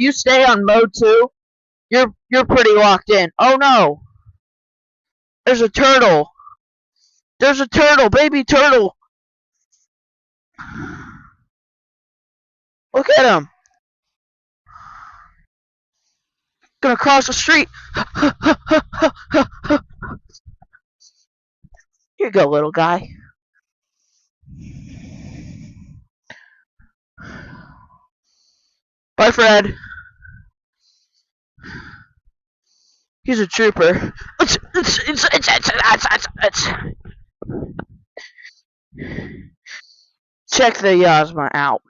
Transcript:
you stay on mode 2, you're pretty locked in. Oh no! There's a turtle! There's a turtle! Baby turtle! Look at him! Gonna cross the street! Here you go, little guy. Bye, Fred. He's a trooper. Check the Yasma out.